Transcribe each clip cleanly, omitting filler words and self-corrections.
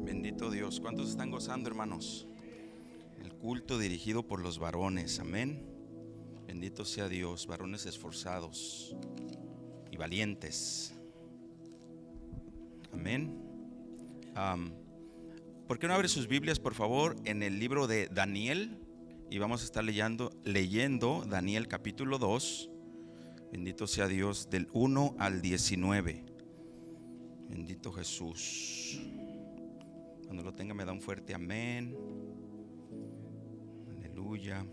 Bendito Dios. ¿Cuántos están gozando, hermanos? El culto dirigido por los varones. Amén. Bendito sea Dios. Varones esforzados y valientes. Amén. ¿Por qué no abre sus Biblias, por favor, en el libro de Daniel? Y vamos a estar leyendo Daniel capítulo 2. Bendito sea Dios, del 1 al 19. Bendito Jesús. Cuando lo tenga me da un fuerte amén. Aleluya.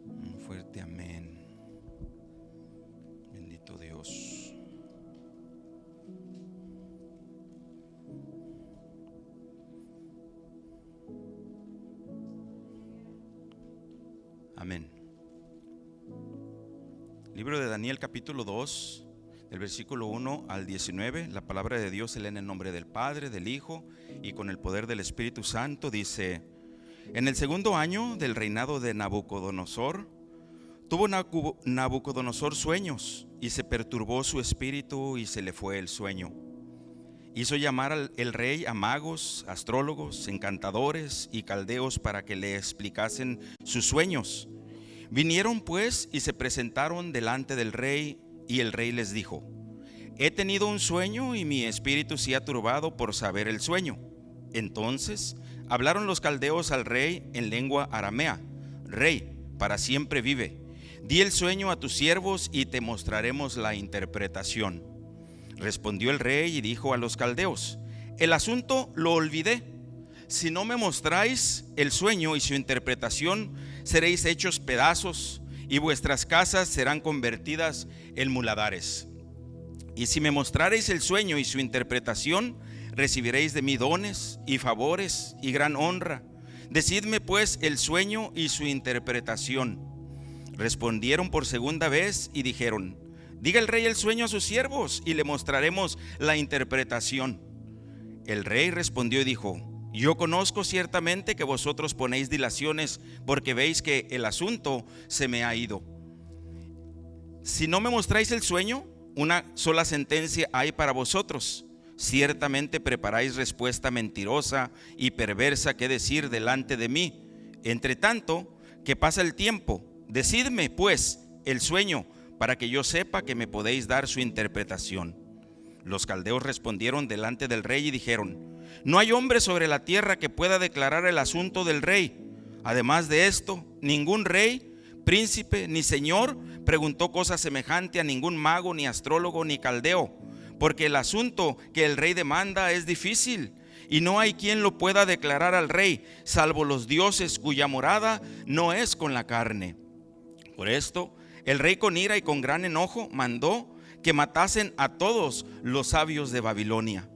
Un fuerte amén. Bendito Dios. Amén. Libro de Daniel capítulo 2, del versículo 1 al 19. La palabra de Dios se lee en el nombre del Padre, del Hijo y con el poder del Espíritu Santo. Dice: en el segundo año del reinado de Nabucodonosor, tuvo Nabucodonosor sueños, y se perturbó su espíritu y se le fue el sueño. Hizo llamar el rey a magos, astrólogos, encantadores y caldeos para que le explicasen sus sueños. Vinieron pues y se presentaron delante del rey, y el rey les dijo: he tenido un sueño y mi espíritu se ha turbado por saber el sueño. Entonces hablaron los caldeos al rey en lengua aramea: Rey, para siempre vive. Di el sueño a tus siervos y te mostraremos la interpretación. Respondió el rey y dijo a los caldeos: el asunto lo olvidé. Si no me mostráis el sueño y su interpretación, seréis hechos pedazos y vuestras casas serán convertidas en muladares. Y si me mostrareis el sueño y su interpretación, recibiréis de mí dones y favores y gran honra. Decidme pues el sueño y su interpretación. Respondieron por segunda vez y dijeron: diga el rey el sueño a sus siervos y le mostraremos la interpretación. El rey respondió y dijo: yo conozco ciertamente que vosotros ponéis dilaciones porque veis que el asunto se me ha ido. Si no me mostráis el sueño, una sola sentencia hay para vosotros: ciertamente preparáis respuesta mentirosa y perversa que decir delante de mí. Entre tanto que pasa el tiempo, decidme pues el sueño para que yo sepa que me podéis dar su interpretación. Los caldeos respondieron delante del rey y dijeron: no hay hombre sobre la tierra que pueda declarar el asunto del rey. Además de esto, ningún rey, príncipe ni señor preguntó cosa semejante a ningún mago, ni astrólogo, ni caldeo, porque el asunto que el rey demanda es difícil, y no hay quien lo pueda declarar al rey, salvo los dioses cuya morada no es con la carne. Por esto, el rey con ira y con gran enojo mandó que matasen a todos los sabios de Babilonia.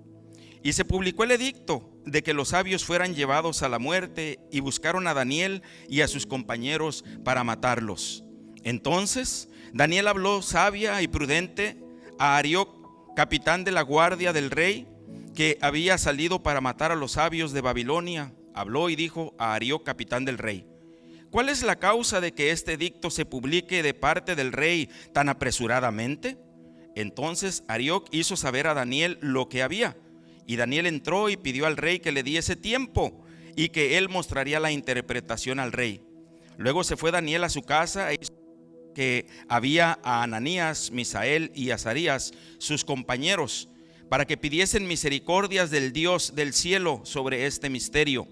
Y se publicó el edicto de que los sabios fueran llevados a la muerte, y buscaron a Daniel y a sus compañeros para matarlos. Entonces Daniel habló sabia y prudente a Arioc, capitán de la guardia del rey, que había salido para matar a los sabios de Babilonia. Habló y dijo a Arioc, capitán del rey: ¿cuál es la causa de que este edicto se publique de parte del rey tan apresuradamente? Entonces Arioc hizo saber a Daniel lo que había. Y Daniel entró y pidió al rey que le diese tiempo y que él mostraría la interpretación al rey. Luego se fue Daniel a su casa e hizo que había a Ananías, Misael y Azarías, sus compañeros, para que pidiesen misericordias del Dios del cielo sobre este misterio,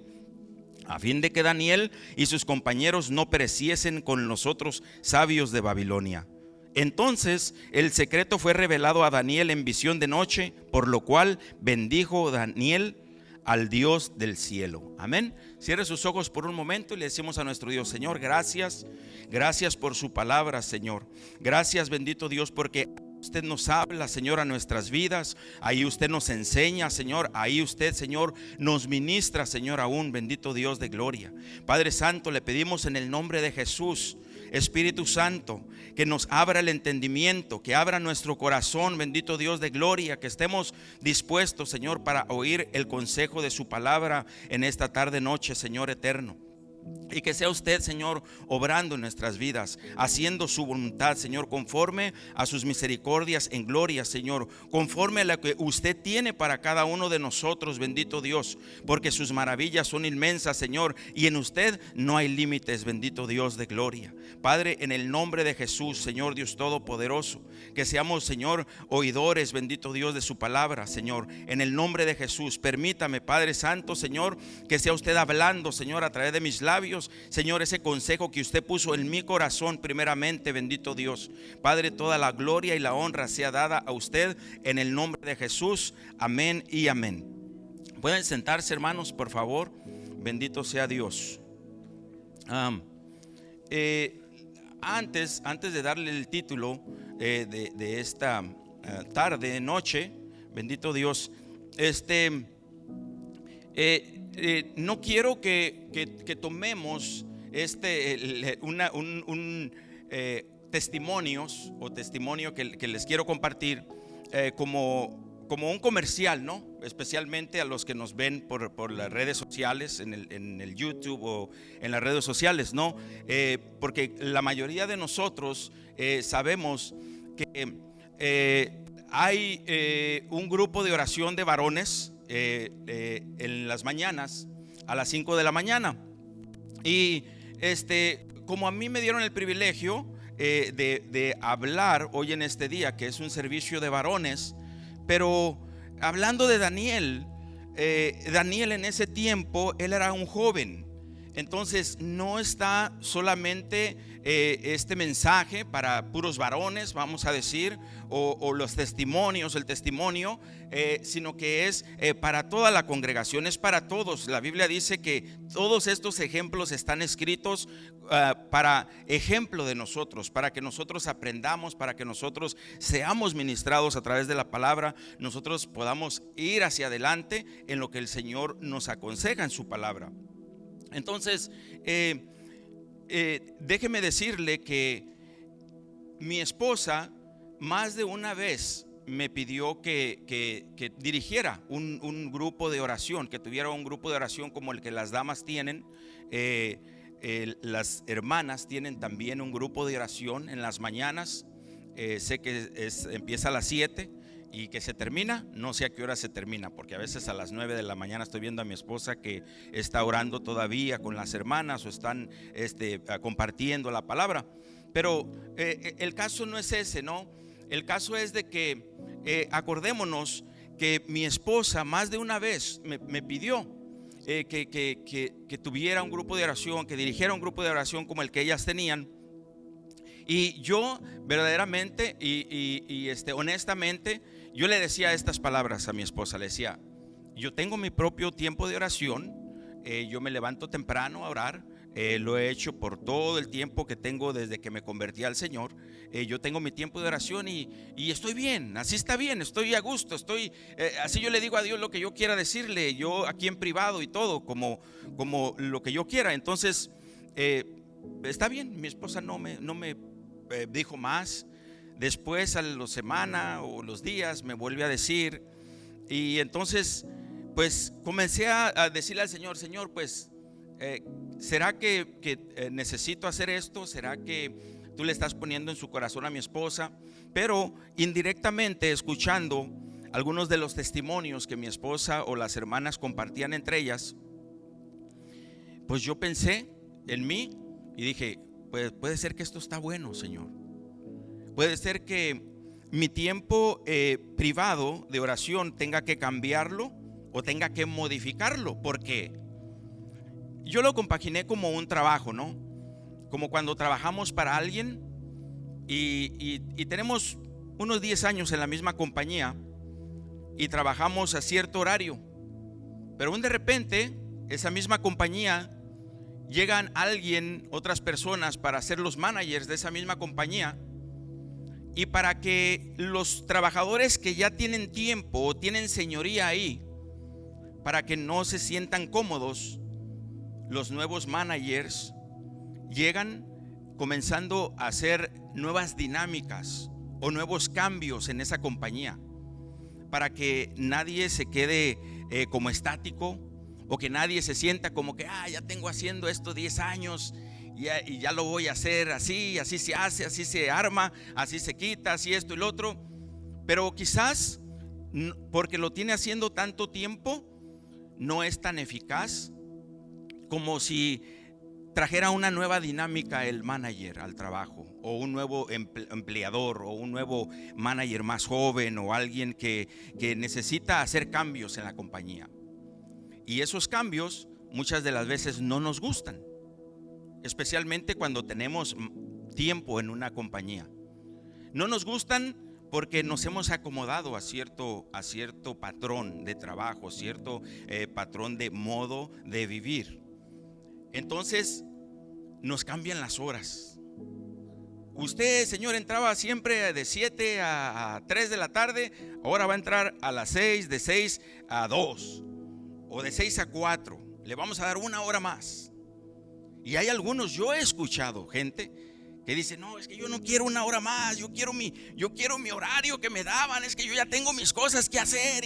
a fin de que Daniel y sus compañeros no pereciesen con los otros sabios de Babilonia. Entonces el secreto fue revelado a Daniel en visión de noche, por lo cual bendijo Daniel al Dios del cielo. Amén. Cierre sus ojos por un momento y le decimos a nuestro Dios: Señor, gracias. Gracias por su palabra, Señor. Gracias, bendito Dios, porque usted nos habla, Señor, a nuestras vidas. Ahí usted nos enseña, Señor. Ahí usted, Señor, nos ministra, Señor, aún, bendito Dios de gloria. Padre Santo, le pedimos en el nombre de Jesús, Espíritu Santo, que nos abra el entendimiento, que abra nuestro corazón, bendito Dios de gloria, que estemos dispuestos, Señor, para oír el consejo de su palabra en esta tarde noche, Señor eterno. Y que sea usted, Señor, obrando en nuestras vidas, haciendo su voluntad, Señor, conforme a sus misericordias en gloria, Señor, conforme a lo que usted tiene para cada uno de nosotros, bendito Dios, porque sus maravillas son inmensas, Señor, y en usted no hay límites, bendito Dios de gloria. Padre, en el nombre de Jesús, Señor Dios Todopoderoso, que seamos, Señor, oidores, bendito Dios, de su palabra, Señor, en el nombre de Jesús. Permítame, Padre Santo, Señor, que sea usted hablando, Señor, a través de mis labios, Señor, ese consejo que usted puso en mi corazón primeramente, bendito Dios. Padre, toda la gloria y la honra sea dada a usted en el nombre de Jesús. Amén y amén. Pueden sentarse, hermanos, por favor. Bendito sea Dios. Antes de darle el título de esta tarde, noche, bendito Dios, no quiero que tomemos testimonio que les quiero compartir como un comercial, ¿no? Especialmente a los que nos ven por las redes sociales, en el YouTube o en las redes sociales, ¿no? Porque la mayoría de nosotros sabemos que hay un grupo de oración de varones en las mañanas a las 5 de la mañana. Y como a mí me dieron el privilegio de hablar hoy en este día, que es un servicio de varones, pero hablando de Daniel, Daniel en ese tiempo, él era un joven. Entonces no está solamente este mensaje para puros varones, vamos a decir, o los testimonios, el testimonio, sino que es para toda la congregación, es para todos. La Biblia dice que todos estos ejemplos están escritos para ejemplo de nosotros, para que nosotros aprendamos, para que nosotros seamos ministrados a través de la palabra, nosotros podamos ir hacia adelante en lo que el Señor nos aconseja en su palabra. Entonces, déjeme decirle que mi esposa más de una vez me pidió que dirigiera un grupo de oración, que tuviera un grupo de oración como el que las damas tienen. Las hermanas tienen también un grupo de oración en las mañanas. Sé que empieza a las 7 y que se termina, no sé a qué hora se termina, porque a veces a las 9 de la mañana estoy viendo a mi esposa que está orando todavía con las hermanas o están compartiendo la palabra. Pero el caso no es ese, ¿no? El caso es de que acordémonos que mi esposa más de una vez me pidió que tuviera un grupo de oración, que dirigiera un grupo de oración como el que ellas tenían. Y yo verdaderamente y honestamente, yo le decía estas palabras a mi esposa. Le decía: yo tengo mi propio tiempo de oración, yo me levanto temprano a orar, lo he hecho por todo el tiempo que tengo desde que me convertí al Señor. Yo tengo mi tiempo de oración y estoy bien, así está bien, estoy a gusto, así yo le digo a Dios lo que yo quiera decirle, yo aquí en privado y todo, como lo que yo quiera. Entonces está bien. Mi esposa no me dijo más. Después a la semana o los días me vuelve a decir, y entonces pues comencé a decirle al Señor: Señor, pues ¿será que necesito hacer esto? ¿Será que tú le estás poniendo en su corazón a mi esposa? Pero indirectamente, escuchando algunos de los testimonios que mi esposa o las hermanas compartían entre ellas, pues yo pensé en mí y dije: pues puede ser que esto está bueno, Señor. Puede ser que mi tiempo privado de oración tenga que cambiarlo o tenga que modificarlo, porque yo lo compaginé como un trabajo, ¿no? Como cuando trabajamos para alguien y tenemos unos 10 años en la misma compañía y trabajamos a cierto horario, pero de repente esa misma compañía llegan otras personas para ser los managers de esa misma compañía. Y para que los trabajadores que ya tienen tiempo o tienen señoría ahí, para que no se sientan cómodos, los nuevos managers llegan comenzando a hacer nuevas dinámicas o nuevos cambios en esa compañía, para que nadie se quede como estático o que nadie se sienta como que ya tengo haciendo esto 10 años y ya lo voy a hacer así, así se hace, así se arma, así se quita, así esto y lo otro. Pero quizás porque lo tiene haciendo tanto tiempo, no es tan eficaz como si trajera una nueva dinámica el manager al trabajo, o un nuevo empleador, o un nuevo manager más joven, o alguien que necesita hacer cambios en la compañía. Y esos cambios muchas de las veces no nos gustan, especialmente cuando tenemos tiempo en una compañía. No nos gustan porque nos hemos acomodado a cierto patrón de trabajo, cierto patrón de modo de vivir. Entonces nos cambian las horas. Usted, señor, entraba siempre de 7 a 3 de la tarde, ahora va a entrar a las 6, de 6 a 2 o de 6 a 4. Le vamos a dar una hora más. Y hay algunos, yo he escuchado gente que dice: no, es que yo no quiero una hora más, yo quiero mi horario que me daban, es que yo ya tengo mis cosas que hacer.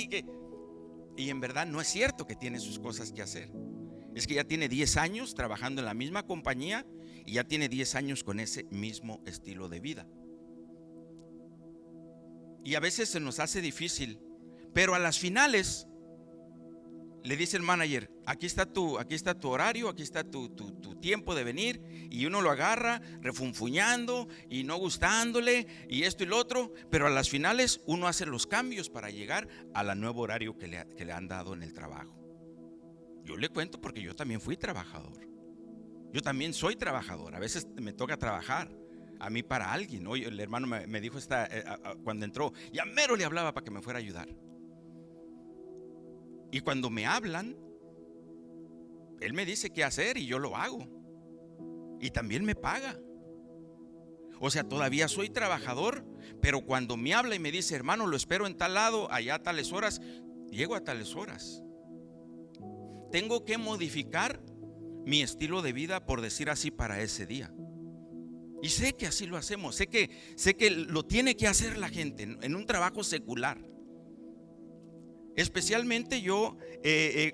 Y en verdad no es cierto que tiene sus cosas que hacer. Es que ya tiene 10 años trabajando en la misma compañía y ya tiene 10 años con ese mismo estilo de vida. Y a veces se nos hace difícil, pero a las finales le dice el manager: aquí está tu horario, aquí está tu tiempo de venir. Y uno lo agarra refunfuñando y no gustándole y esto y lo otro, pero a las finales uno hace los cambios para llegar al nuevo horario que le han dado en el trabajo. Yo le cuento porque yo también fui trabajador. Yo también soy trabajador. A veces me toca trabajar a mí para alguien. Hoy el hermano me dijo cuando entró, ya mero le hablaba para que me fuera a ayudar. Y cuando me hablan, él me dice qué hacer y yo lo hago. Y también me paga. O sea, todavía soy trabajador, pero cuando me habla y me dice: hermano, lo espero en tal lado, allá a tales horas, llego a tales horas. Tengo que modificar mi estilo de vida, por decir así, para ese día. Y sé que así lo hacemos. Sé que lo tiene que hacer la gente en un trabajo secular. Especialmente yo,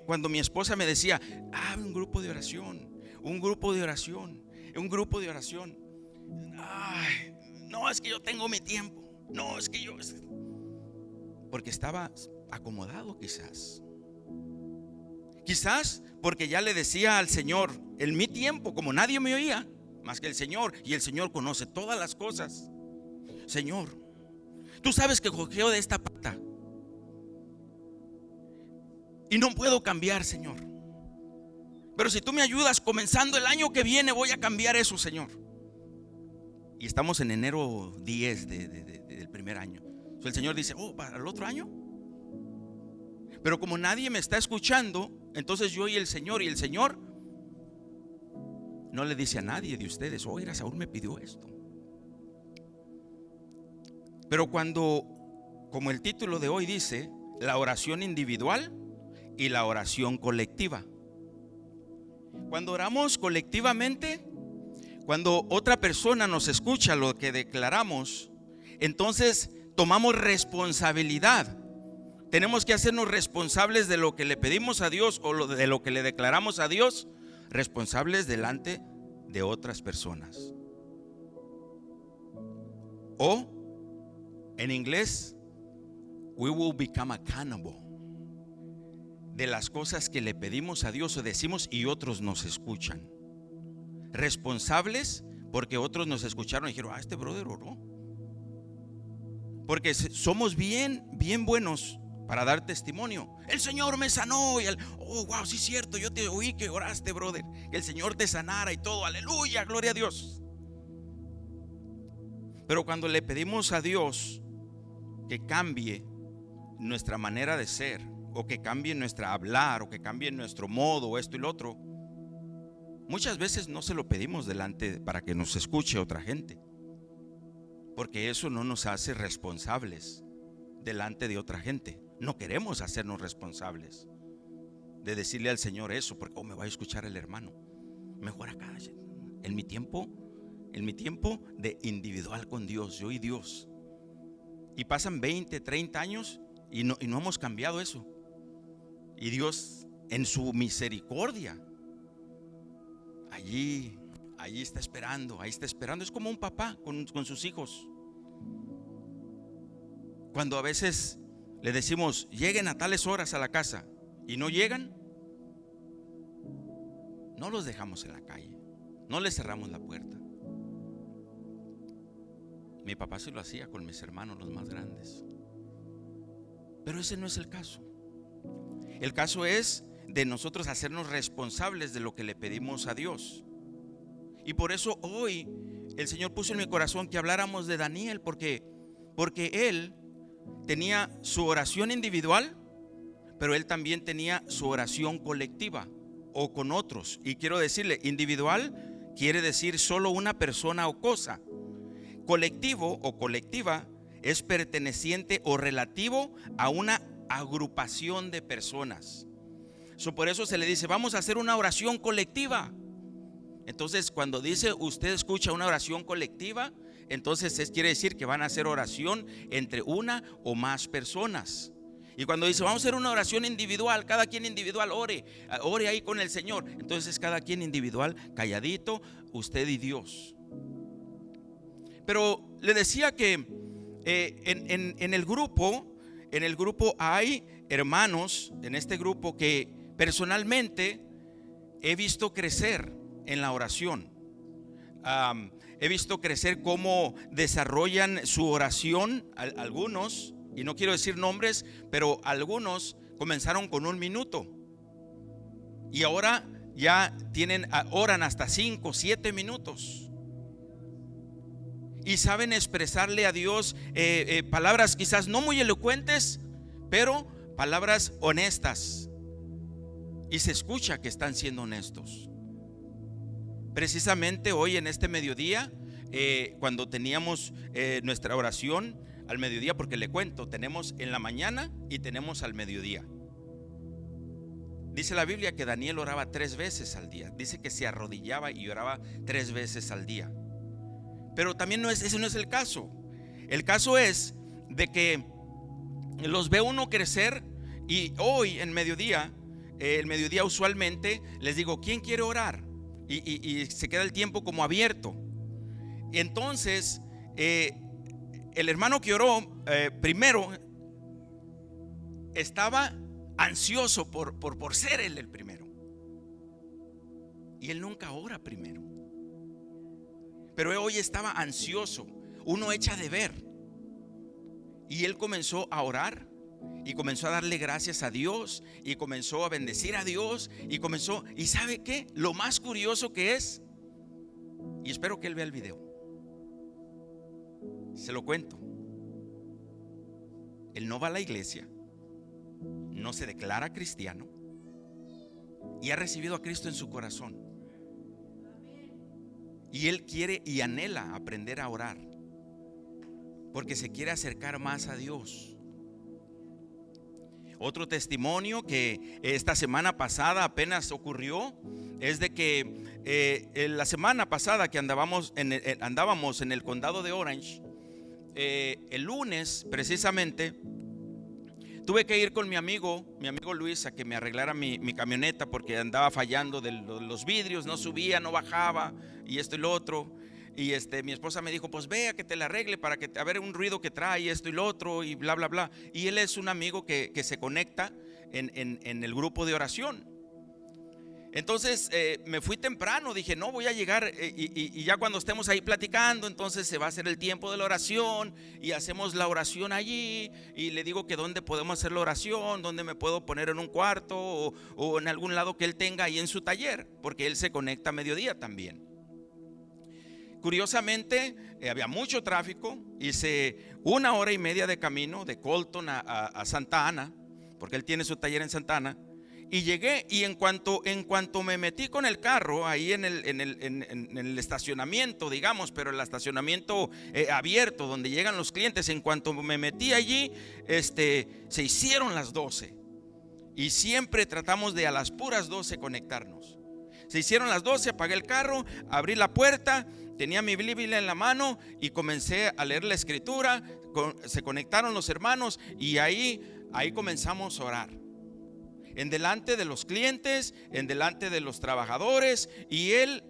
cuando mi esposa me decía: un grupo de oración, un grupo de oración, un grupo de oración. Ay, no, es que yo tengo mi tiempo. No, es que yo... Porque estaba acomodado quizás porque ya le decía al Señor en mi tiempo, como nadie me oía más que el Señor, y el Señor conoce todas las cosas: Señor, tú sabes que cojeo de esta pata y no puedo cambiar, Señor, pero si tú me ayudas, comenzando el año que viene voy a cambiar eso, Señor. Y estamos en enero 10 del primer año. El Señor dice: para el otro año. Pero como nadie me está escuchando, entonces yo y el Señor no le dice a nadie de ustedes: oiga, Saúl me pidió esto. Pero cuando, como el título de hoy dice, la oración individual y la oración colectiva. Cuando oramos colectivamente, cuando otra persona nos escucha lo que declaramos, entonces tomamos responsabilidad. Tenemos que hacernos responsables de lo que le pedimos a Dios o de lo que le declaramos a Dios, responsables delante de otras personas. O en inglés, we will become accountable de las cosas que le pedimos a Dios o decimos y otros nos escuchan. Responsables porque otros nos escucharon y dijeron: este brother oró. Porque somos bien buenos para dar testimonio. El Señor me sanó y wow, sí es cierto, yo te oí que oraste, brother, que el Señor te sanara y todo, aleluya, gloria a Dios. Pero cuando le pedimos a Dios que cambie nuestra manera de ser, o que cambie nuestra hablar, o que cambie nuestro modo, esto y lo otro, muchas veces no se lo pedimos delante para que nos escuche otra gente, porque eso no nos hace responsables delante de otra gente. No queremos hacernos responsables de decirle al Señor eso, porque me va a escuchar el hermano. Mejor acá, en mi tiempo de individual con Dios, yo y Dios. Y pasan 20, 30 años y no hemos cambiado eso. Y Dios en su misericordia, allí está esperando, ahí está esperando. Es como un papá con sus hijos. Cuando a veces le decimos lleguen a tales horas a la casa y no llegan, no los dejamos en la calle, no les cerramos la puerta. Mi papá sí lo hacía con mis hermanos, los más grandes. Pero ese no es el caso. El caso es de nosotros hacernos responsables de lo que le pedimos a Dios. Y por eso hoy el Señor puso en mi corazón que habláramos de Daniel, porque él tenía su oración individual, pero él también tenía su oración colectiva o con otros. Y quiero decirle, individual quiere decir solo una persona o cosa. Colectivo o colectiva es perteneciente o relativo a una agrupación de personas. Por eso se le dice, vamos a hacer una oración colectiva. Entonces, cuando dice usted escucha una oración colectiva, entonces quiere decir que van a hacer oración entre una o más personas. Y cuando dice vamos a hacer una oración individual, cada quien individual ore ahí con el Señor, entonces cada quien individual, calladito, usted y Dios. Pero le decía que en el grupo hay hermanos en este grupo que personalmente he visto crecer en la oración. He visto crecer cómo desarrollan su oración. Algunos, y no quiero decir nombres, pero algunos comenzaron con 1 minuto y ahora ya oran hasta 5, 7 minutos. Y saben expresarle a Dios palabras quizás no muy elocuentes, pero palabras honestas. Y se escucha que están siendo honestos. Precisamente hoy en este mediodía, cuando teníamos nuestra oración al mediodía, porque le cuento, tenemos en la mañana y tenemos al mediodía. Dice la Biblia que Daniel oraba 3 veces al día. Dice que se arrodillaba y oraba 3 veces al día. Pero también ese no es el caso. El caso es de que los ve uno crecer. Y hoy en mediodía, el mediodía usualmente les digo, ¿quién quiere orar? Y se queda el tiempo como abierto. Entonces el hermano que oró primero estaba ansioso por ser él el primero. Y él nunca ora primero, pero hoy estaba ansioso. Uno echa de ver. Y él comenzó a orar y comenzó a darle gracias a Dios y comenzó a bendecir a Dios y ¿sabe qué? Lo más curioso que es, y espero que él vea el video, se lo cuento. Él no va a la iglesia, no se declara cristiano y ha recibido a Cristo en su corazón. Y él quiere y anhela aprender a orar porque se quiere acercar más a Dios. Otro testimonio que esta semana pasada apenas ocurrió es de que la semana pasada que andábamos en el condado de Orange, el lunes precisamente tuve que ir con mi amigo Luis, a que me arreglara mi camioneta porque andaba fallando de los vidrios, no subía, no bajaba y esto y lo otro. Y mi esposa me dijo, pues vea que te la arregle para que a ver un ruido que trae esto y lo otro y bla bla bla. Y él es un amigo que se conecta en el grupo de oración. Entonces me fui temprano, dije no voy a llegar y ya cuando estemos ahí platicando, entonces se va a hacer el tiempo de la oración y hacemos la oración allí. Y le digo que dónde podemos hacer la oración, dónde me puedo poner, en un cuarto o en algún lado que él tenga ahí en su taller, porque él se conecta a mediodía también. Curiosamente había mucho tráfico. Hice 1 hora y media de camino de Colton a Santa Ana, porque él tiene su taller en Santa Ana. Y llegué y en cuanto me metí con el carro ahí en el estacionamiento, digamos, pero el estacionamiento abierto donde llegan los clientes, en cuanto me metí allí, se hicieron las 12. Y siempre tratamos de a las puras 12 conectarnos. Se hicieron las 12, apagué el carro, abrí la puerta, tenía mi Biblia en la mano y comencé a leer la escritura. Se conectaron los hermanos y ahí comenzamos a orar. en delante de los clientes, en delante de los trabajadores. Y él,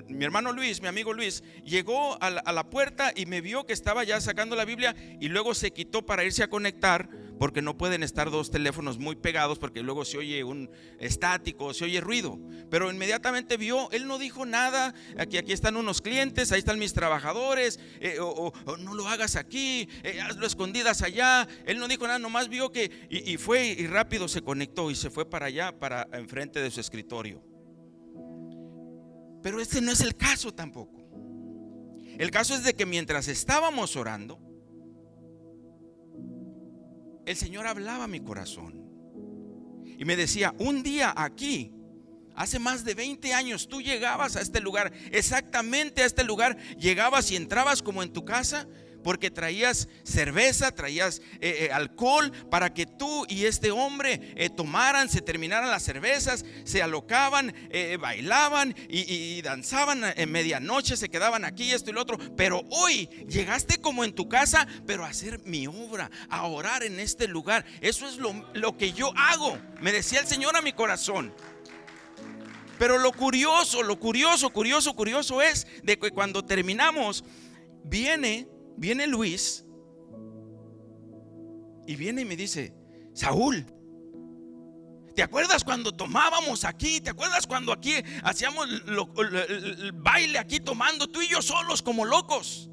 mi hermano Luis, mi amigo Luis, llegó a la puerta y me vio que estaba ya sacando la Biblia, y luego se quitó para irse a conectar, porque no pueden estar dos teléfonos muy pegados, porque luego se oye un estático, se oye ruido. Pero inmediatamente vio, él no dijo nada. Aquí están unos clientes, ahí están mis trabajadores, o no lo hagas aquí, hazlo escondidas allá. Él no dijo nada, nomás vio que y fue, y rápido se conectó y se fue para allá, para enfrente de su escritorio. Pero este no es el caso tampoco. El caso es de que mientras estábamos orando, el Señor hablaba a mi corazón y me decía: un día aquí, hace más de 20 años, tú llegabas a este lugar, exactamente a este lugar, llegabas y entrabas como en tu casa, porque traías cerveza, traías alcohol, para que tú y este hombre tomaran, se terminaran las cervezas, se alocaban, bailaban y danzaban en medianoche, se quedaban aquí, esto y lo otro. Pero hoy llegaste como en tu casa, pero a hacer mi obra, a orar en este lugar. Eso es lo que yo hago, me decía el Señor a mi corazón. Pero lo curioso es de que cuando terminamos, viene Luis y viene y me dice: Saúl, ¿te acuerdas cuando tomábamos aquí? ¿Te acuerdas cuando aquí hacíamos el baile aquí tomando, tú y yo solos como locos?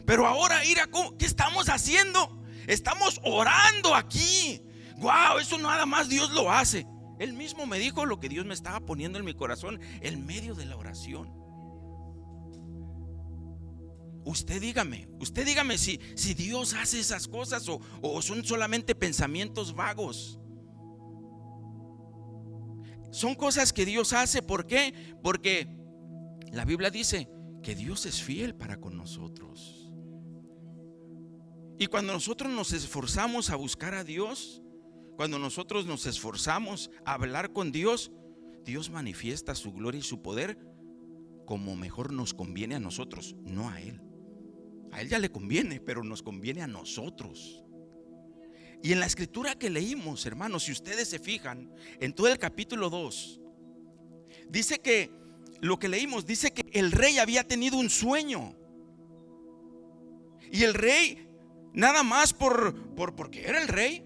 Pero ahora, mira, ¿qué estamos haciendo? Estamos orando aquí. Wow, eso nada más Dios lo hace. Él mismo me dijo lo que Dios me estaba poniendo en mi corazón en medio de la oración. Usted dígame si Dios hace esas cosas o son solamente pensamientos vagos. Son cosas que Dios hace. ¿Por qué? Porque la Biblia dice que Dios es fiel para con nosotros. Y cuando nosotros nos esforzamos a buscar a Dios, cuando nosotros nos esforzamos a hablar con Dios, Dios manifiesta su gloria y su poder como mejor nos conviene a nosotros, no a Él. A Él ya le conviene, pero nos conviene a nosotros. Y en la escritura que leímos, hermanos, si ustedes se fijan, en todo el capítulo 2, dice que lo que leímos, dice que el rey había tenido un sueño. Y el rey, nada más porque era el rey,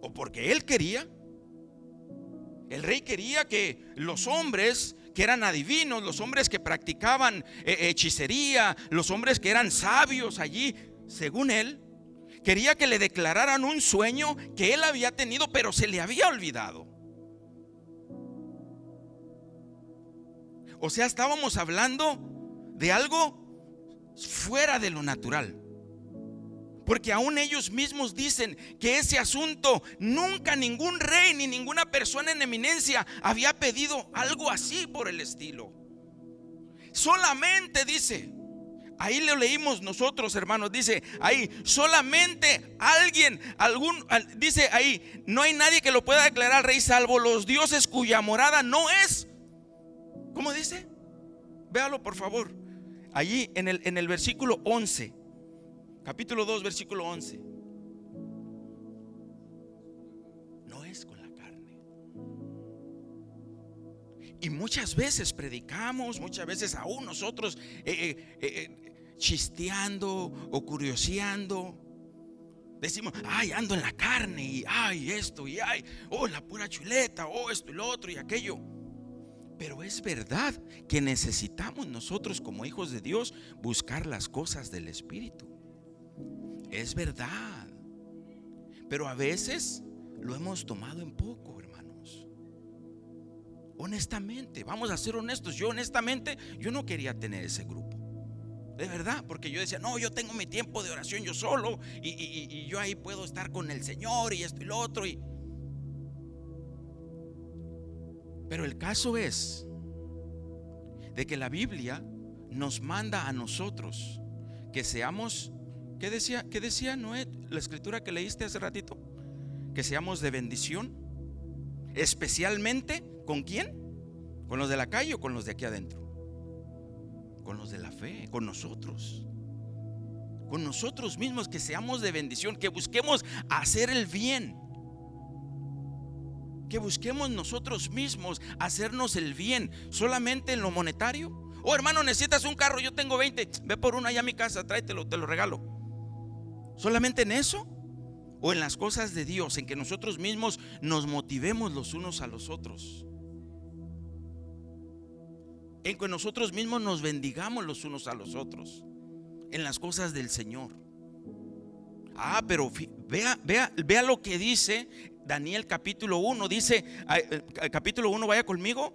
o porque él quería, el rey quería que los hombres que eran adivinos, los hombres que practicaban hechicería, los hombres que eran sabios allí, según él, quería que le declararan un sueño que él había tenido, pero se le había olvidado. O sea, estábamos hablando de algo fuera de lo natural. Porque aún ellos mismos dicen que ese asunto, nunca ningún rey ni ninguna persona en eminencia había pedido algo así por el estilo. Solamente dice, ahí lo leímos nosotros, hermanos, dice ahí, solamente dice ahí, no hay nadie que lo pueda declarar al rey salvo los dioses cuya morada no es. ¿Cómo dice? Véalo por favor. Allí en el versículo 11. Capítulo 2, versículo 11. No es con la carne. Y muchas veces predicamos, muchas veces aún nosotros chisteando o curioseando, decimos: ay, ando en la carne, y ay, esto, y ay, oh, la pura chuleta, oh, esto y lo otro y aquello. Pero es verdad que necesitamos nosotros como hijos de Dios buscar las cosas del Espíritu. Es verdad, pero a veces lo hemos tomado en poco, hermanos. Honestamente, vamos a ser honestos. Yo no quería tener ese grupo, de verdad, porque yo decía: no, yo tengo mi tiempo de oración yo solo, y yo ahí puedo estar con el Señor y esto y lo otro. Pero el caso es de que la Biblia nos manda a nosotros que seamos, ¿qué decía Noé? La escritura que leíste hace ratito, que seamos de bendición, especialmente ¿con quién? ¿Con los de la calle o con los de aquí adentro? Con los de la fe, con nosotros mismos, que seamos de bendición, que busquemos hacer el bien. que busquemos nosotros mismos hacernos el bien solamente en lo monetario. Oh, hermano, necesitas un carro, yo tengo 20, ve por uno allá a mi casa, tráetelo, te lo regalo. ¿Solamente en eso? ¿O en las cosas de Dios, en que nosotros mismos nos motivemos los unos a los otros? En que nosotros mismos nos bendigamos los unos a los otros, en las cosas del Señor. Pero vea lo que dice Daniel capítulo 1. Dice, capítulo 1, vaya conmigo.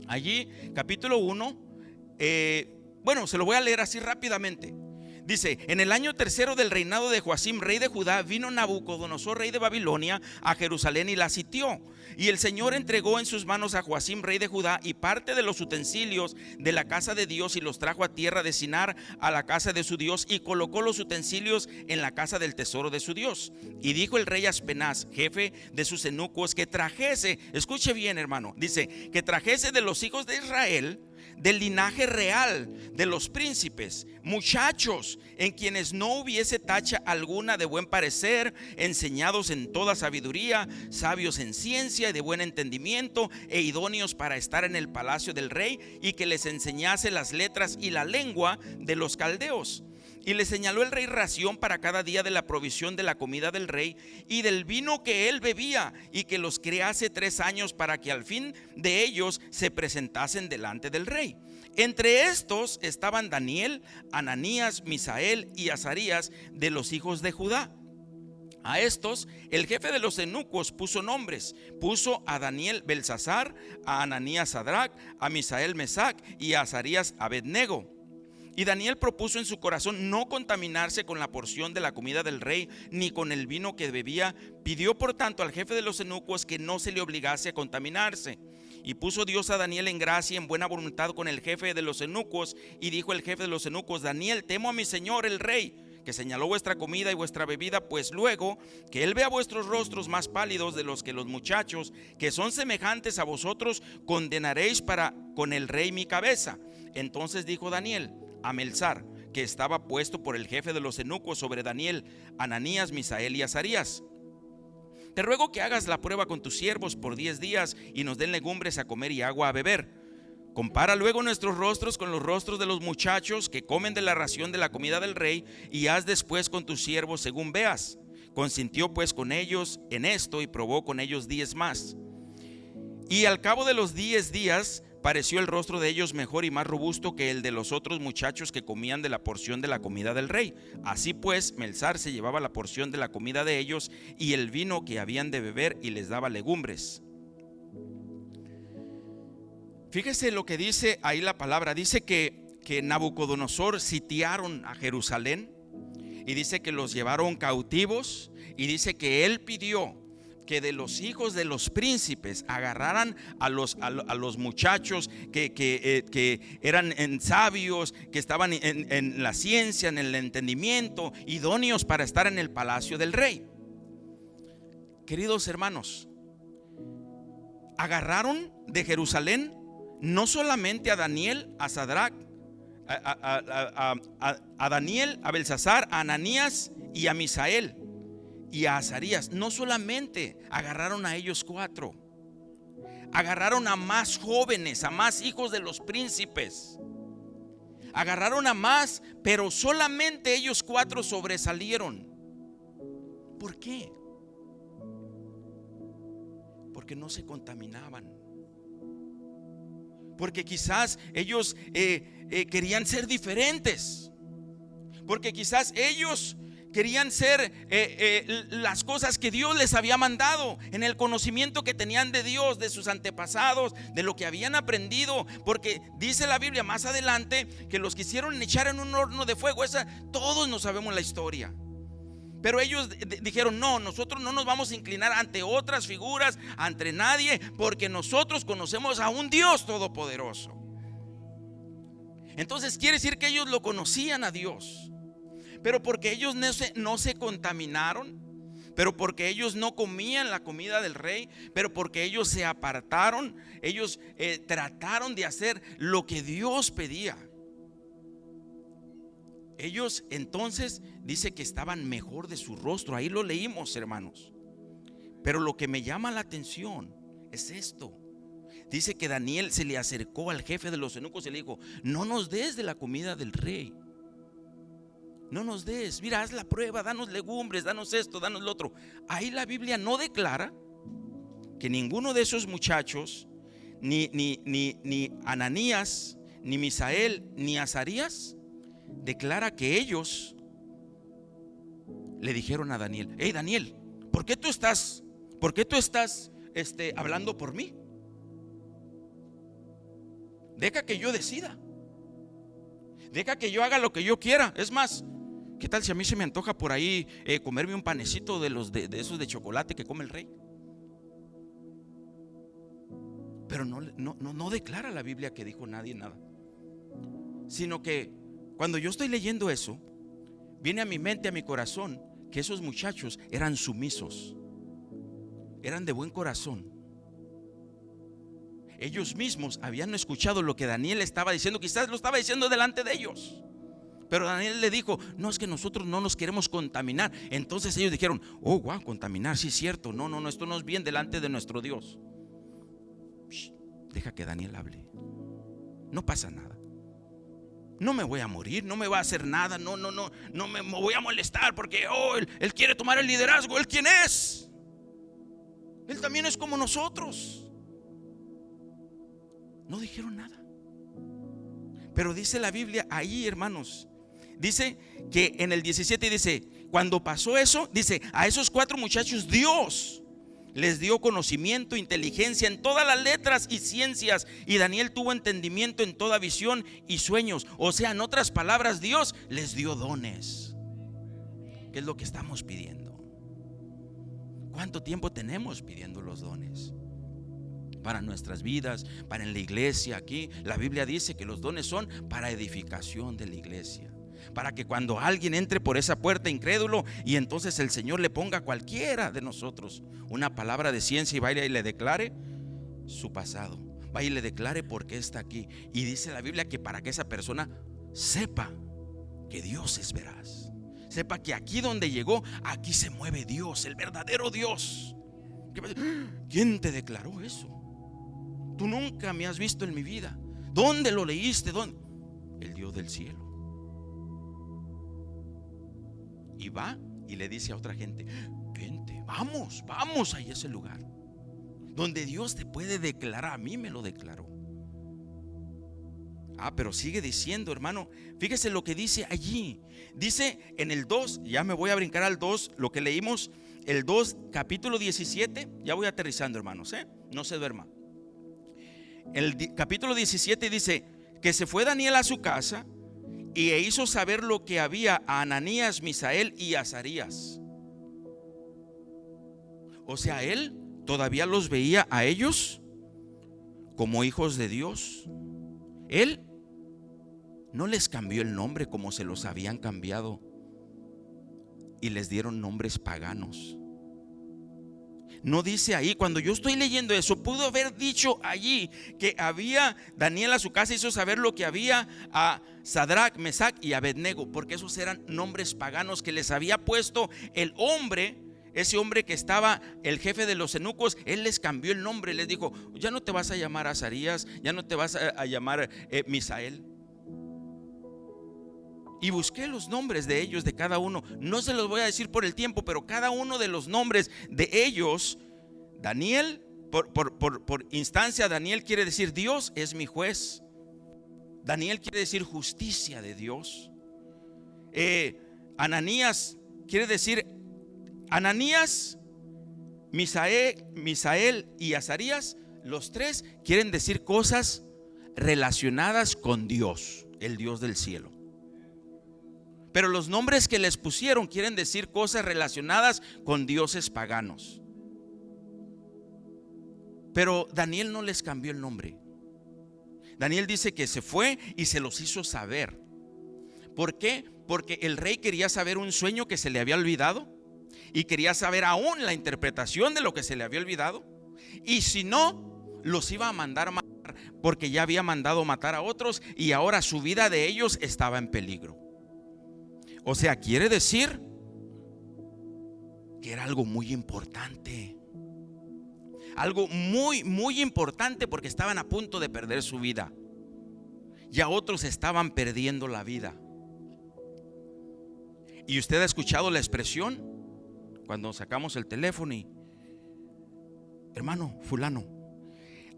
Allí, capítulo 1, bueno, se lo voy a leer así rápidamente. Dice: en el año tercero del reinado de Joacim, rey de Judá, vino Nabucodonosor, rey de Babilonia, a Jerusalén y la sitió. Y el Señor entregó en sus manos a Joacim, rey de Judá, y parte de los utensilios de la casa de Dios, y los trajo a tierra de Sinar, a la casa de su Dios, y colocó los utensilios en la casa del tesoro de su Dios. Y dijo el rey Aspenaz, jefe de sus eunucos, que trajese, escuche bien, hermano, dice, que trajese de los hijos de Israel, del linaje real de los príncipes, muchachos en quienes no hubiese tacha alguna, de buen parecer, enseñados en toda sabiduría, sabios en ciencia y de buen entendimiento, e idóneos para estar en el palacio del rey, y que les enseñase las letras y la lengua de los caldeos. Y le señaló el rey ración para cada día de la provisión de la comida del rey y del vino que él bebía, y que los crease 3 años, para que al fin de ellos se presentasen delante del rey. Entre estos estaban Daniel, Ananías, Misael y Azarías, de los hijos de Judá. A estos el jefe de los eunucos puso nombres. Puso a Daniel Belsasar, a Ananías Sadrac, a Misael Mesac y a Azarías Abednego. Y Daniel propuso en su corazón no contaminarse con la porción de la comida del rey, ni con el vino que bebía. Pidió por tanto al jefe de los eunucos que no se le obligase a contaminarse. Y puso Dios a Daniel en gracia, en buena voluntad con el jefe de los eunucos. Y dijo el jefe de los eunucos: Daniel, temo a mi señor el rey, que señaló vuestra comida y vuestra bebida, pues luego que él vea vuestros rostros más pálidos de los que los muchachos, que son semejantes a vosotros, condenaréis para con el rey mi cabeza. Entonces dijo Daniel a Melzar, que estaba puesto por el jefe de los eunucos sobre Daniel, Ananías, Misael y Azarías: te ruego que hagas la prueba con tus siervos por 10 días, y nos den legumbres a comer y agua a beber. Compara luego nuestros rostros con los rostros de los muchachos que comen de la ración de la comida del rey, y haz después con tus siervos según veas. Consintió pues con ellos en esto, y probó con ellos 10 más. Y al cabo de los 10 días pareció el rostro de ellos mejor y más robusto que el de los otros muchachos que comían de la porción de la comida del rey. Así pues, Melzar se llevaba la porción de la comida de ellos y el vino que habían de beber, y les daba legumbres. Fíjese lo que dice ahí la palabra. Dice que Nabucodonosor sitiaron a Jerusalén, y dice que los llevaron cautivos, y dice que él pidió que de los hijos de los príncipes agarraran a los muchachos que eran sabios, que estaban en la ciencia, en el entendimiento, idóneos para estar en el palacio del rey. Queridos hermanos, agarraron de Jerusalén no solamente a Daniel, a Sadrach, a Daniel, a Belsasar, a Ananías y a Misael y a Azarías. No solamente agarraron a ellos 4, agarraron a más jóvenes, a más hijos de los príncipes, agarraron a más, pero solamente ellos 4 sobresalieron. ¿Por qué? Porque no se contaminaban, porque quizás ellos querían ser diferentes, porque quizás ellos querían ser las cosas que Dios les había mandado, en el conocimiento que tenían de Dios, de sus antepasados, de lo que habían aprendido. Porque dice la Biblia más adelante que los quisieron echar en un horno de fuego. Todos no sabemos la historia. Pero ellos dijeron: no, nosotros no nos vamos a inclinar ante otras figuras, ante nadie, porque nosotros conocemos a un Dios todopoderoso. Entonces quiere decir que ellos lo conocían a Dios, pero porque ellos no se contaminaron, pero porque ellos no comían la comida del rey, pero porque ellos se apartaron, ellos trataron de hacer lo que Dios pedía. Ellos entonces dice que estaban mejor de su rostro. Ahí lo leímos, hermanos. Pero lo que me llama la atención es esto. Dice que Daniel se le acercó al jefe de los eunucos y le dijo: no nos des de la comida del rey, no nos des, mira, haz la prueba, danos legumbres, danos esto, danos lo otro. Ahí la Biblia no declara que ninguno de esos muchachos, ni Ananías, ni Misael, ni Azarías, declara que ellos le dijeron a Daniel: hey Daniel, ¿por qué tú estás hablando por mí? Deja que yo decida, deja que yo haga lo que yo quiera. Es más, ¿qué tal si a mí se me antoja por ahí comerme un panecito de esos de chocolate que come el rey? Pero no declara la Biblia que dijo nadie nada, sino que cuando yo estoy leyendo eso, viene a mi mente, a mi corazón, que esos muchachos eran sumisos, eran de buen corazón. Ellos mismos habían escuchado lo que Daniel estaba diciendo, quizás lo estaba diciendo delante de ellos, pero Daniel le dijo: no, es que nosotros no nos queremos contaminar. Entonces ellos dijeron: oh, wow, contaminar, sí es cierto, no, esto no es bien delante de nuestro Dios. Deja que Daniel hable, no pasa nada, no me voy a morir, no me va a hacer nada, no me voy a molestar porque él quiere tomar el liderazgo. ¿Él quién es? Él también es como nosotros. No dijeron nada. Pero dice la Biblia ahí, hermanos, dice que en el 17 dice: cuando pasó eso, dice, a esos 4 muchachos Dios les dio conocimiento, inteligencia en todas las letras y ciencias, y Daniel tuvo entendimiento en toda visión y sueños. O sea, en otras palabras, Dios les dio dones. ¿Qué es lo que estamos pidiendo? ¿Cuánto tiempo tenemos pidiendo los dones para nuestras vidas, para en la iglesia? Aquí la Biblia dice que los dones son para edificación de la iglesia, para que cuando alguien entre por esa puerta incrédulo y entonces el Señor le ponga a cualquiera de nosotros una palabra de ciencia y vaya y le declare su pasado, vaya y le declare por qué está aquí. Y dice la Biblia que para que esa persona sepa que Dios es veraz, sepa que aquí donde llegó, aquí se mueve Dios, el verdadero Dios. ¿Quién te declaró eso? Tú nunca me has visto en mi vida. ¿Dónde lo leíste? ¿Dónde? El Dios del cielo. Y va y le dice a otra gente: vente, vamos a ese lugar donde Dios te puede declarar. A mí me lo declaró. Pero sigue diciendo, hermano, fíjese lo que dice allí. Dice en el 2, ya me voy a brincar al 2, lo que leímos, el 2, capítulo 17. Ya voy aterrizando, hermanos, no se duerma. El capítulo 17 dice que se fue Daniel a su casa y hizo saber lo que había a Ananías, Misael y Azarías. O sea, él todavía los veía a ellos como hijos de Dios. Él no les cambió el nombre como se los habían cambiado y les dieron nombres paganos. No dice ahí, cuando yo estoy leyendo eso, pudo haber dicho allí que había Daniel a su casa, hizo saber lo que había a Sadrach, Mesach y Abednego, porque esos eran nombres paganos que les había puesto el hombre. Ese hombre que estaba, el jefe de los eunucos, él les cambió el nombre, les dijo: ya no te vas a llamar Azarías, ya no te vas a llamar Misael. Y busqué los nombres de ellos, de cada uno. No se los voy a decir por el tiempo, pero cada uno de los nombres de ellos, Daniel, por instancia, Daniel quiere decir Dios es mi juez. Daniel quiere decir justicia de Dios. Ananías quiere decir Ananías, Misael y Azarías. Los 3 quieren decir cosas relacionadas con Dios, el Dios del cielo. Pero los nombres que les pusieron quieren decir cosas relacionadas con dioses paganos. Pero Daniel no les cambió el nombre. Daniel dice que se fue y se los hizo saber. ¿Por qué? Porque el rey quería saber un sueño que se le había olvidado y quería saber aún la interpretación de lo que se le había olvidado. Y si no, los iba a mandar a matar, porque ya había mandado matar a otros y ahora su vida de ellos estaba en peligro. O sea, quiere decir que era algo muy importante. algo muy, muy importante, porque estaban a punto de perder su vida. Ya otros estaban perdiendo la vida. Y usted ha escuchado la expresión cuando sacamos el teléfono y: hermano fulano,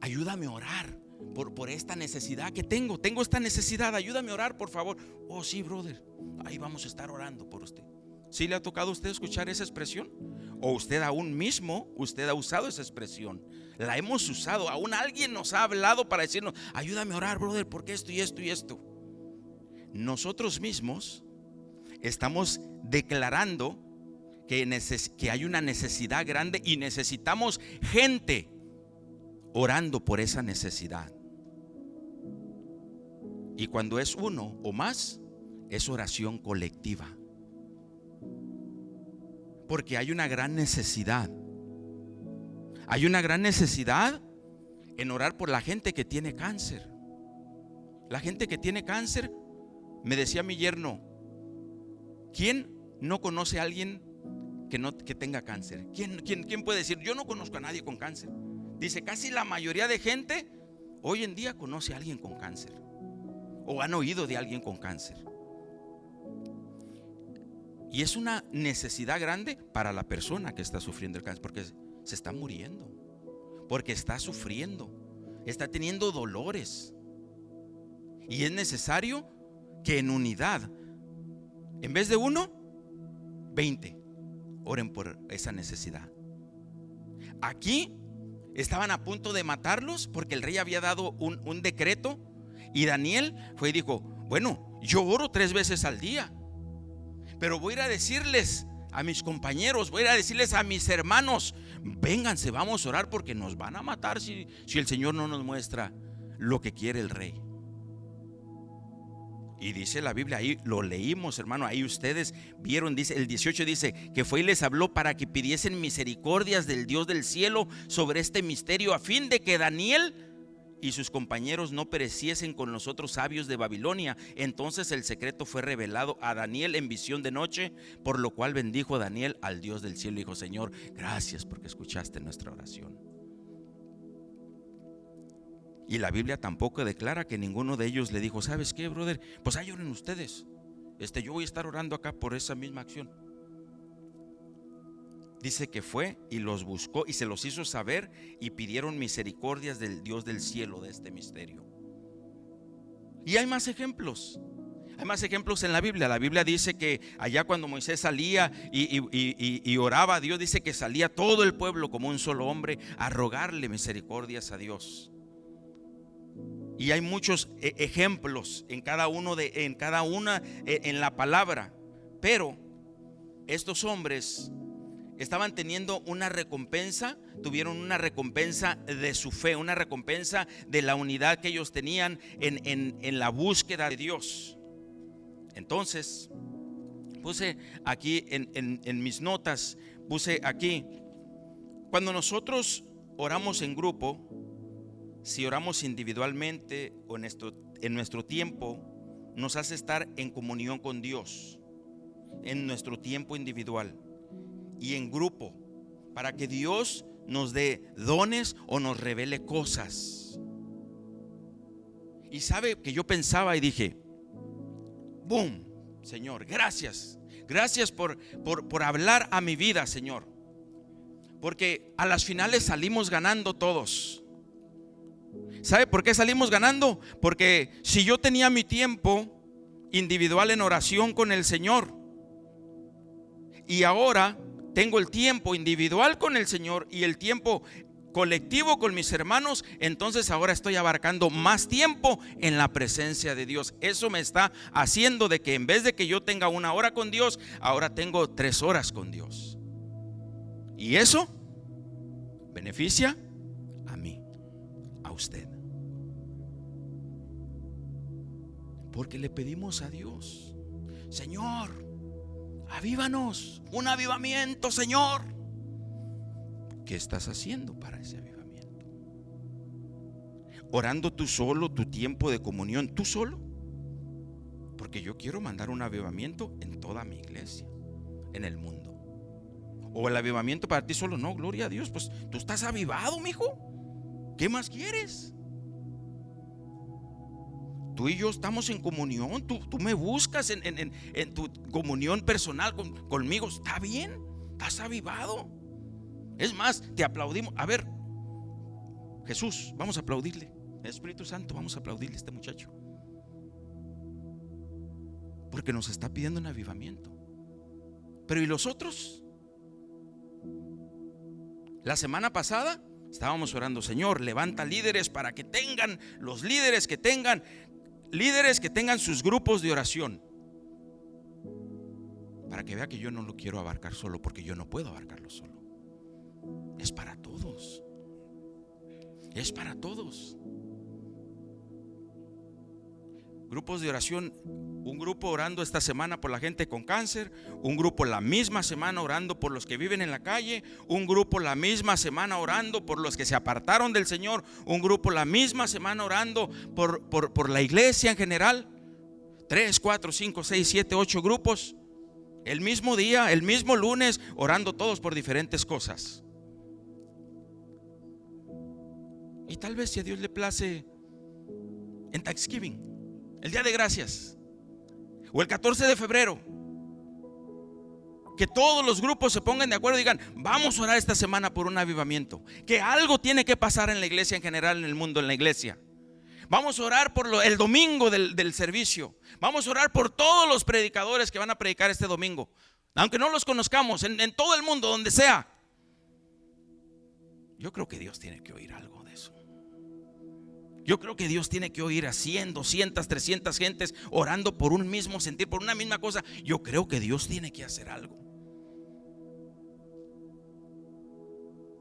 ayúdame a orar por esta necesidad que tengo esta necesidad, ayúdame a orar, por favor. Oh sí, brother, ahí vamos a estar orando por usted. ¿Sí le ha tocado a usted escuchar esa expresión? O usted aún mismo, usted ha usado esa expresión. La hemos usado, aún alguien nos ha hablado para decirnos: ayúdame a orar, brother, porque esto y esto y esto. Nosotros mismos estamos declarando que hay una necesidad grande y necesitamos gente orando por esa necesidad. Y cuando es uno o más, es oración colectiva, porque hay una gran necesidad. Hay una gran necesidad en orar por la gente que tiene cáncer. La gente que tiene cáncer, me decía mi yerno: ¿quién no conoce a alguien que tenga cáncer? ¿Quién puede decir: yo no conozco a nadie con cáncer? Dice: casi la mayoría de gente hoy en día conoce a alguien con cáncer, o han oído de alguien con cáncer. Y es una necesidad grande para la persona que está sufriendo el cáncer, porque se está muriendo, porque está sufriendo, está teniendo dolores. Y es necesario que en unidad, en vez de 1, 20 oren por esa necesidad. Aquí estaban a punto de matarlos porque el rey había dado un decreto, y Daniel fue y dijo: bueno, yo oro 3 veces al día, pero voy a ir a decirles a mis compañeros, voy a ir a decirles a mis hermanos: vénganse, vamos a orar, porque nos van a matar si el Señor no nos muestra lo que quiere el rey. Y dice la Biblia, ahí lo leímos, hermano, ahí ustedes vieron, dice el 18, dice que fue y les habló para que pidiesen misericordias del Dios del cielo sobre este misterio, a fin de que Daniel y sus compañeros no pereciesen con los otros sabios de Babilonia. Entonces el secreto fue revelado a Daniel en visión de noche, por lo cual bendijo Daniel al Dios del cielo y dijo: Señor, gracias porque escuchaste nuestra oración. Y la Biblia tampoco declara que ninguno de ellos le dijo: ¿sabes qué, brother? Pues ahí oren ustedes, yo voy a estar orando acá por esa misma acción. Dice que fue y los buscó y se los hizo saber, y pidieron misericordias del Dios del cielo de este misterio. Y hay más ejemplos. Hay más ejemplos en la Biblia. La Biblia dice que allá cuando Moisés salía y oraba a Dios, dice que salía todo el pueblo como un solo hombre a rogarle misericordias a Dios. Y hay muchos ejemplos en cada una en la palabra. Pero estos hombres estaban teniendo una recompensa, tuvieron una recompensa de su fe, una recompensa de la unidad que ellos tenían en la búsqueda de Dios. Entonces puse aquí en mis notas, puse aquí: cuando nosotros oramos en grupo, si oramos individualmente o en nuestro tiempo, nos hace estar en comunión con Dios en nuestro tiempo individual y en grupo, para que Dios nos dé dones o nos revele cosas. Y sabe que yo pensaba y dije: boom, Señor, gracias por hablar a mi vida, Señor, porque a las finales salimos ganando todos. ¿Sabe por qué salimos ganando? Porque si yo tenía mi tiempo individual en oración con el Señor, y ahora tengo el tiempo individual con el Señor y el tiempo colectivo con mis hermanos, entonces ahora estoy abarcando más tiempo en la presencia de Dios. Eso me está haciendo de que en vez de que yo tenga 1 hora con Dios, ahora tengo 3 horas con Dios. Y eso beneficia a mí, a usted, porque le pedimos a Dios: Señor, avívanos, un avivamiento, Señor. ¿Qué estás haciendo para ese avivamiento? Orando tú solo, tu tiempo de comunión, tú solo, porque yo quiero mandar un avivamiento en toda mi iglesia, en el mundo. O el avivamiento para ti solo. No, gloria a Dios, pues tú estás avivado, mijo. ¿Qué más quieres? Tú y yo estamos en comunión. Tú me buscas en tu comunión personal conmigo. Está bien, estás avivado. Es más, te aplaudimos. A ver, Jesús, vamos a aplaudirle. Espíritu Santo, vamos a aplaudirle a este muchacho, porque nos está pidiendo un avivamiento. Pero ¿y los otros? La semana pasada estábamos orando: Señor, levanta líderes para que tengan, los líderes que tengan sus grupos de oración, para que vea que yo no lo quiero abarcar solo, porque yo no puedo abarcarlo solo. Es para todos. Es para todos. Grupos de oración, un grupo orando esta semana por la gente con cáncer, un grupo la misma semana orando por los que viven en la calle, un grupo la misma semana orando por los que se apartaron del Señor, un grupo la misma semana orando por la iglesia en general. 3, 4, 5, 6, 7, 8 grupos el mismo día, el mismo lunes, orando todos por diferentes cosas. Y tal vez, si a Dios le place, en Thanksgiving, el Día de Gracias, o el 14 de febrero, que todos los grupos se pongan de acuerdo y digan: vamos a orar esta semana por un avivamiento. Que algo tiene que pasar en la iglesia en general, en el mundo, en la iglesia. Vamos a orar por el domingo del servicio. Vamos a orar por todos los predicadores que van a predicar este domingo, aunque no los conozcamos, en todo el mundo, donde sea. Yo creo que Dios tiene que oír algo de eso. Yo creo que Dios tiene que oír a 100, 200, 300 gentes orando por un mismo sentir, por una misma cosa. Yo creo que Dios tiene que hacer algo.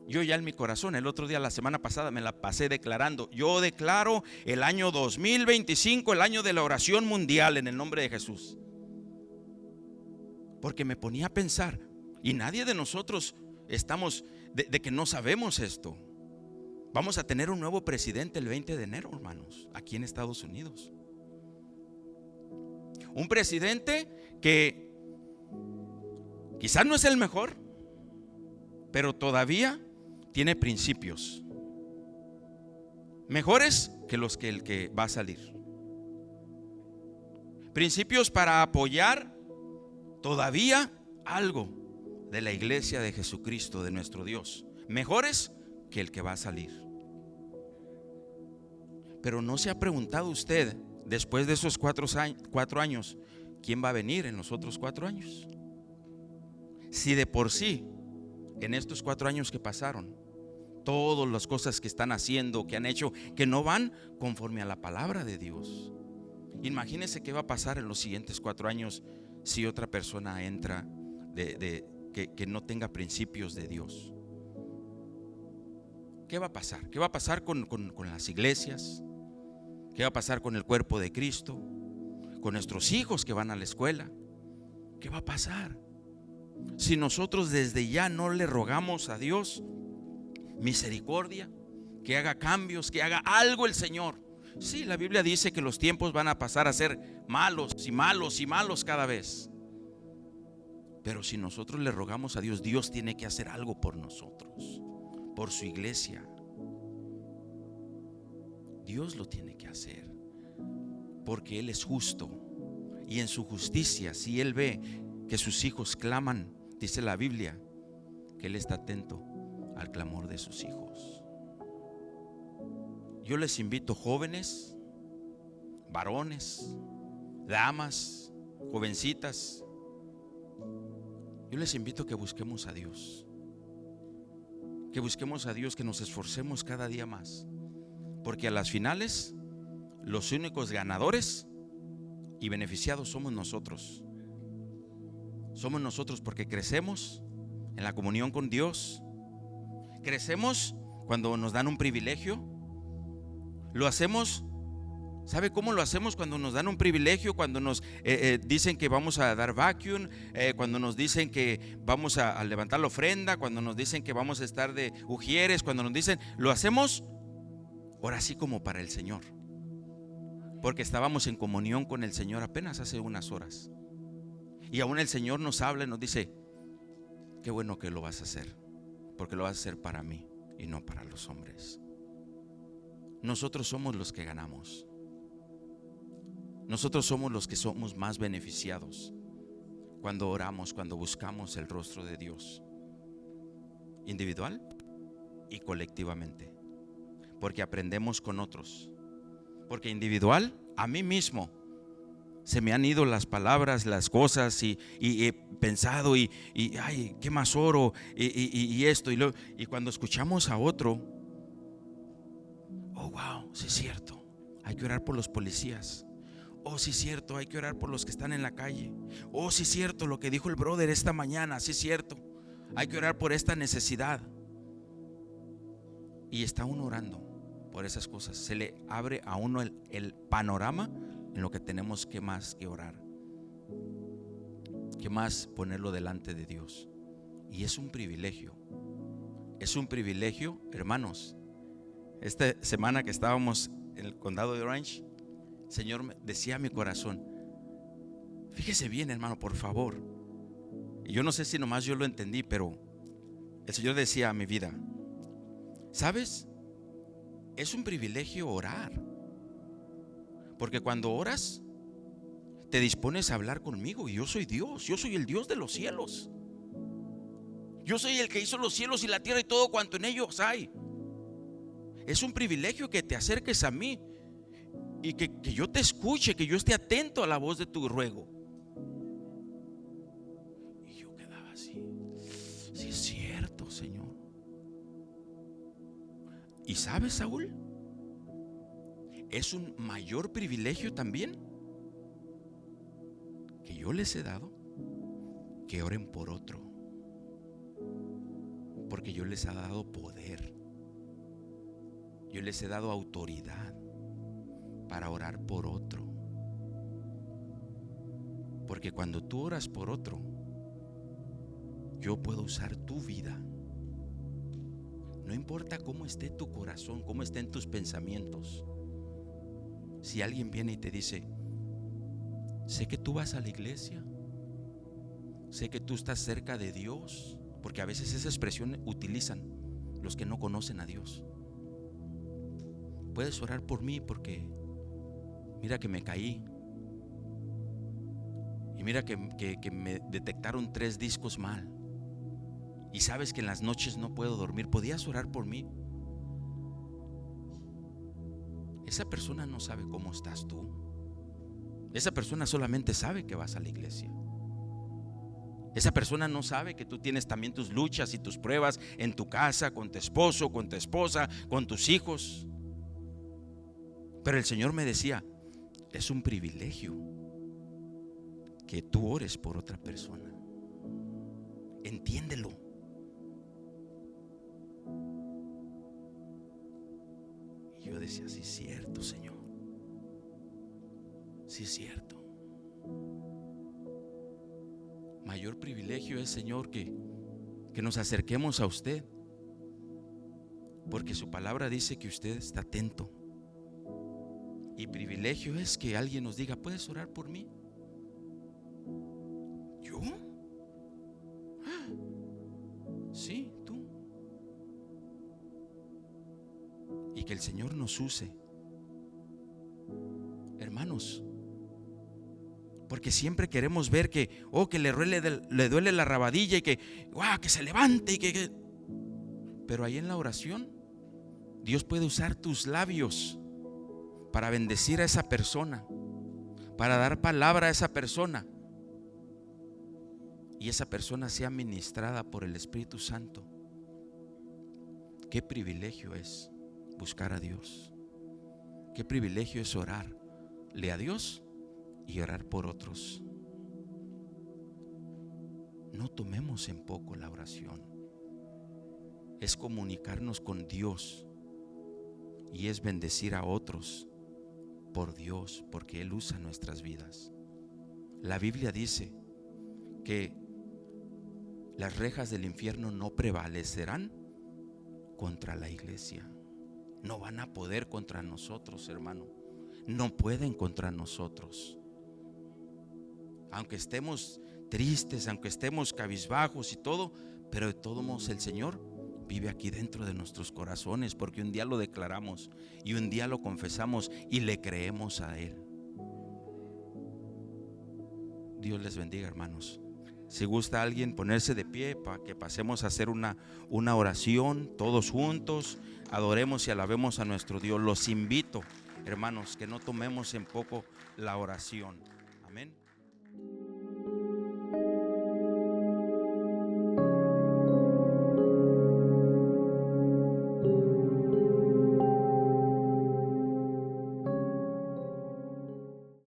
Yo ya en mi corazón, el otro día, la semana pasada, me la pasé declarando: yo declaro el año 2025 el año de la oración mundial, en el nombre de Jesús. Porque me ponía a pensar, y nadie de nosotros estamos de que no sabemos esto. Vamos a tener un nuevo presidente el 20 de enero, hermanos, aquí en Estados Unidos. Un presidente que quizás no es el mejor, pero todavía tiene principios mejores que el que va a salir. Principios para apoyar todavía algo de la iglesia de Jesucristo, de nuestro Dios, mejores que el que va a salir. Pero ¿no se ha preguntado usted, después de esos 4 años, quién va a venir en los otros 4 años? Si de por sí, en estos 4 años que pasaron, todas las cosas que están haciendo, que han hecho, que no van conforme a la palabra de Dios. Imagínese qué va a pasar en los siguientes 4 años si otra persona entra que no tenga principios de Dios. ¿Qué va a pasar? ¿Qué va a pasar con las iglesias? ¿Qué va a pasar con el cuerpo de Cristo? ¿Con nuestros hijos que van a la escuela? ¿Qué va a pasar si nosotros desde ya no le rogamos a Dios misericordia, que haga cambios, que haga algo el Señor? Sí, la Biblia dice que los tiempos van a pasar a ser malos y malos y malos cada vez. Pero si nosotros le rogamos a Dios, Dios tiene que hacer algo por nosotros, por su iglesia. Dios lo tiene que hacer, porque Él es justo, y en su justicia, si Él ve que sus hijos claman, dice la Biblia que Él está atento al clamor de sus hijos. Yo les invito, jóvenes, varones, damas, jovencitas, yo les invito a que busquemos a Dios, que nos esforcemos cada día más, porque a las finales los únicos ganadores y beneficiados somos nosotros. Somos nosotros, porque crecemos en la comunión con Dios. Crecemos cuando nos dan un privilegio. Lo hacemos. ¿Sabe cómo lo hacemos cuando nos dan un privilegio? Cuando nos dicen que vamos a dar vacuum, cuando nos dicen que vamos a levantar la ofrenda, cuando nos dicen que vamos a estar de ujieres, cuando nos dicen, lo hacemos ahora sí como para el Señor, porque estábamos en comunión con el Señor apenas hace unas horas, y aún el Señor nos habla y nos dice: qué bueno que lo vas a hacer, porque lo vas a hacer para mí y no para los hombres. Nosotros somos los que ganamos. Nosotros somos los que somos más beneficiados cuando oramos, cuando buscamos el rostro de Dios, individual y colectivamente, porque aprendemos con otros. Porque individual, a mí mismo se me han ido las palabras, las cosas, y he pensado y ay, ¿qué más oro? Y esto y cuando escuchamos a otro, oh wow, sí es cierto, hay que orar por los policías. Oh, sí es cierto, hay que orar por los que están en la calle. Oh, sí es cierto, lo que dijo el brother esta mañana, sí es cierto, hay que orar por esta necesidad. Y está uno orando por esas cosas. Se le abre a uno el panorama en lo que tenemos que más que orar, que más ponerlo delante de Dios. Y es un privilegio. Es un privilegio, hermanos. Esta semana que estábamos en el condado de Orange, el Señor me decía a mi corazón, fíjese bien, hermano, por favor. Y yo no sé si nomás yo lo entendí, pero el Señor decía a mi vida, ¿sabes? Es un privilegio orar, porque cuando oras te dispones a hablar conmigo, y yo soy Dios, yo soy el Dios de los cielos. Yo soy el que hizo los cielos y la tierra y todo cuanto en ellos hay. Es un privilegio que te acerques a mí y que yo te escuche, que yo esté atento a la voz de tu ruego. Y yo quedaba así, sí es cierto, Señor. Y sabes, Saúl, es un mayor privilegio también que yo les he dado que oren por otro, porque yo les he dado poder, yo les he dado autoridad para orar por otro. Porque cuando tú oras por otro, yo puedo usar tu vida. No importa cómo esté tu corazón, cómo estén tus pensamientos. Si alguien viene y te dice, sé que tú vas a la iglesia, sé que tú estás cerca de Dios, porque a veces esa expresión utilizan los que no conocen a Dios. Puedes orar por mí porque mira que me caí, y mira que me detectaron 3 discos mal, y sabes que en las noches no puedo dormir. ¿Podías orar por mí? Esa persona no sabe cómo estás tú. Esa persona solamente sabe que vas a la iglesia. Esa persona no sabe que tú tienes también tus luchas y tus pruebas en tu casa, con tu esposo, con tu esposa, con tus hijos. Pero el Señor me decía, es un privilegio que tú ores por otra persona. Entiéndelo. Y yo decía, sí es cierto, Señor. Sí es cierto. Mayor privilegio es, Señor, que nos acerquemos a usted, porque su palabra dice que usted está atento. Y privilegio es que alguien nos diga, ¿puedes orar por mí? ¿Yo? Sí, tú. Y que el Señor nos use, hermanos, porque siempre queremos ver que, que le duele la rabadilla y que se levante y que. Pero ahí en la oración Dios puede usar tus labios para bendecir a esa persona, para dar palabra a esa persona, y esa persona sea ministrada por el Espíritu Santo. Qué privilegio es buscar a Dios. Qué privilegio es orarle a Dios y orar por otros. No tomemos en poco la oración. Es comunicarnos con Dios y es bendecir a otros por Dios, porque Él usa nuestras vidas. La Biblia dice que las rejas del infierno no prevalecerán contra la iglesia. No van a poder contra nosotros, hermano. No pueden contra nosotros. Aunque estemos tristes, aunque estemos cabizbajos y todo, pero de todos modos el Señor vive aquí dentro de nuestros corazones, porque un día lo declaramos y un día lo confesamos y le creemos a Él. Dios les bendiga, hermanos. Si gusta alguien ponerse de pie para que pasemos a hacer una oración todos juntos, adoremos y alabemos a nuestro Dios. Los invito, hermanos, que no tomemos en poco la oración. Amén.